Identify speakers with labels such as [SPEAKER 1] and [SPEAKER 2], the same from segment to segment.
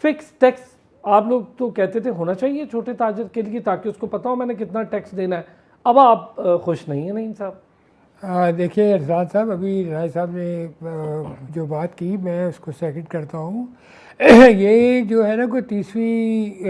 [SPEAKER 1] Fix tax आप लोग तो कहते थे होना चाहिए छोटे ताजर के लिए ताकि उसको पता हो मैंने कितना टैक्स देना है, अब आप खुश नहीं है नईम साहब?
[SPEAKER 2] देखिए रज़ाक साहब, अभी राय साहब ने जो बात की मैं उसको सेकंड करता हूँ। ये जो है ना कोई 30वीं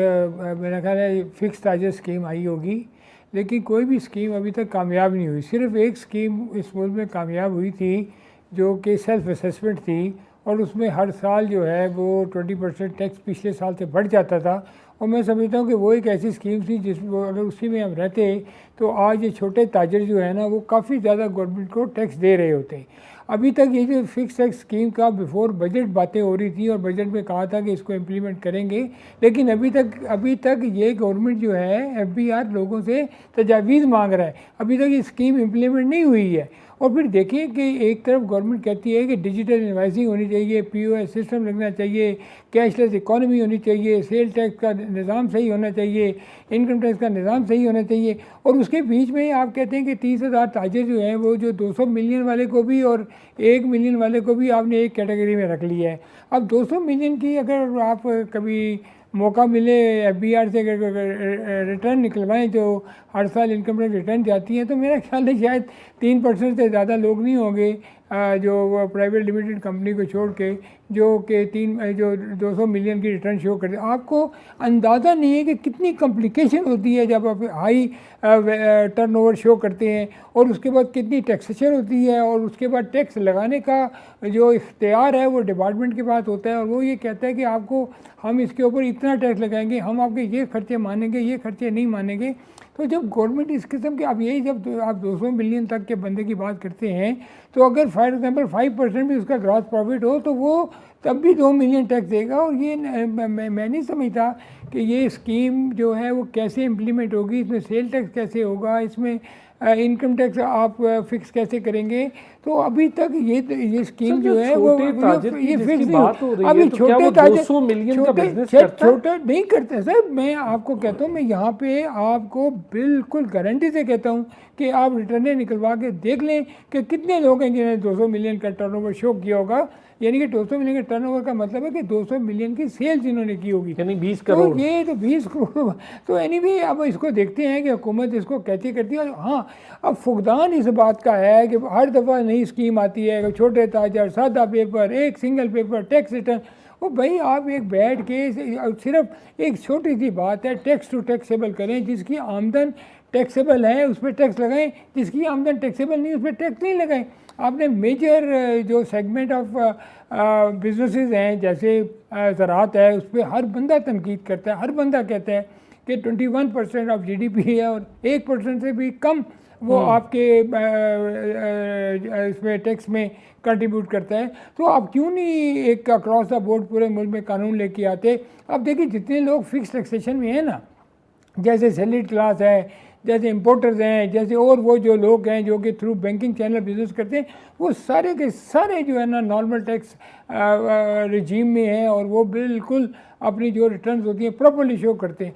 [SPEAKER 2] मेरा ख्याल है फिक्स चार्जेस स्कीम आई होगी, लेकिन कोई भी स्कीम अभी तक कामयाब नहीं हुई। सिर्फ एक स्कीम इस मुल्क में कामयाब हुई थी जो कि सेल्फ असेसमेंट थी, और उसमें हर साल जो है वो 20% टैक्स पिछले साल से बढ़ जाता था। और मैं समझता हूँ कि वो एक ऐसी स्कीम थी जिसमें अगर उसी में हम रहते तो आज ये छोटे ताजर जो है ना वो काफ़ी ज़्यादा गवर्नमेंट को टैक्स दे रहे होते। अभी तक ये जो फिक्स टैक्स स्कीम का बिफोर बजट बातें हो रही थी और बजट में कहा था कि इसको इम्प्लीमेंट करेंगे, लेकिन अभी तक ये गवर्नमेंट जो है FBR लोगों से तजावीज़ मांग रहा है, अभी तक ये स्कीम इम्प्लीमेंट नहीं हुई है। और फिर देखिए कि एक तरफ गवर्नमेंट कहती है कि डिजिटल इनवाइसिंग होनी चाहिए, POS सिस्टम लगना चाहिए, कैशलेस इकॉनमी होनी चाहिए, सेल टैक्स का निज़ाम सही होना चाहिए, इनकम टैक्स का निज़ाम सही होना चाहिए, और उसके बीच में आप कहते हैं कि 30,000 ताजर जो हैं वो जो 200 मिलियन वाले को भी और 1 मिलियन वाले को भी आपने एक कैटेगरी में रख लिया है। अब 200 मिलियन की अगर आप कभी मौका मिले FBR से रिटर्न निकलवाएं जो हर साल इनकम टैक्स रिटर्न जाती हैं, तो मेरा ख्याल है शायद 3% से ज़्यादा लोग नहीं होंगे जो प्राइवेट लिमिटेड कंपनी को छोड़ के जो कि 200 मिलियन की रिटर्न शो करते हैं। आपको अंदाज़ा नहीं है कि कितनी कॉम्प्लिकेशन होती है जब आप हाई टर्नओवर शो करते हैं, और उसके बाद कितनी टैक्सेशन होती है, और उसके बाद टैक्स लगाने का जो इख्तियार है वो डिपार्टमेंट के पास होता है, और वो ये कहता है कि आपको हम इसके ऊपर इतना टैक्स लगाएंगे, हम आपके ये खर्चे मानेंगे, ये खर्चे नहीं मानेंगे। तो जब गवर्नमेंट इस किस्म के, अब यही जब आप 200 मिलियन तक के बंदे की बात करते हैं, तो अगर फॉर एग्जांपल 5% भी उसका ग्रॉस प्रॉफिट हो तो वो तब भी 2 मिलियन टैक्स देगा। और ये मैं नहीं समझता कि ये स्कीम जो है वो कैसे इम्प्लीमेंट होगी, इसमें सेल टैक्स कैसे होगा, इसमें इनकम टैक्स आप फिक्स कैसे करेंगे। तो अभी तक ये स्कीम जो है वो ये फिक्स नहीं। अभी छोटे ताजर छोटा नहीं करते सर। मैं आपको कहता हूँ, मैं यहाँ पे आपको बिल्कुल गारंटी से कहता हूँ कि आप रिटर्नें निकलवा के देख लें कि कितने लोग हैं जिन्होंने 200 मिलियन का टर्नओवर शो किया होगा। यानी कि 200 मिलियन का टर्नओवर का मतलब है कि 200 मिलियन की सेल्स इन्होंने की होगी,
[SPEAKER 1] यानी 20 करोड़।
[SPEAKER 2] तो ये तो 20 करोड़। तो एनीवे अब इसको देखते हैं कि हुकूमत इसको कैसे करती है। हाँ, अब फुकदान इस बात का है कि हर दफ़ा नई स्कीम आती है, छोटे ताजर, सादा पेपर, एक सिंगल पेपर, टैक्स रिटर्न। वो भाई आप एक बैठ के सिर्फ एक छोटी सी बात है, टैक्स टू टैक्सेबल करें। जिसकी आमदन टैक्सेबल है उस पर टैक्स लगाएं, जिसकी आमदन टैक्सेबल नहीं उस पर टैक्स नहीं लगाएं। आपने मेजर जो सेगमेंट ऑफ बिजनेसेस हैं जैसे ज़राअत है, उस पर हर बंदा तनकीद करता है, हर बंदा कहता है कि 21% ऑफ GDP है और 1% से भी कम वो आपके इसमें टैक्स में कंट्रीब्यूट करता है। तो आप क्यों नहीं एक अक्रॉस द बोर्ड पूरे मुल्क में कानून लेके आते। अब देखिए जितने लोग फिक्स टैक्सेशन में हैं ना, जैसे सैलरीड क्लास है, जैसे इम्पोर्टर्स हैं, जैसे और वो जो लोग हैं जो कि थ्रू बैंकिंग चैनल बिजनेस करते हैं, वो सारे के सारे जो है ना नॉर्मल टैक्स रिजीम में हैं और वो बिल्कुल अपनी जो रिटर्न्स होती हैं प्रॉपर्ली शो करते हैं।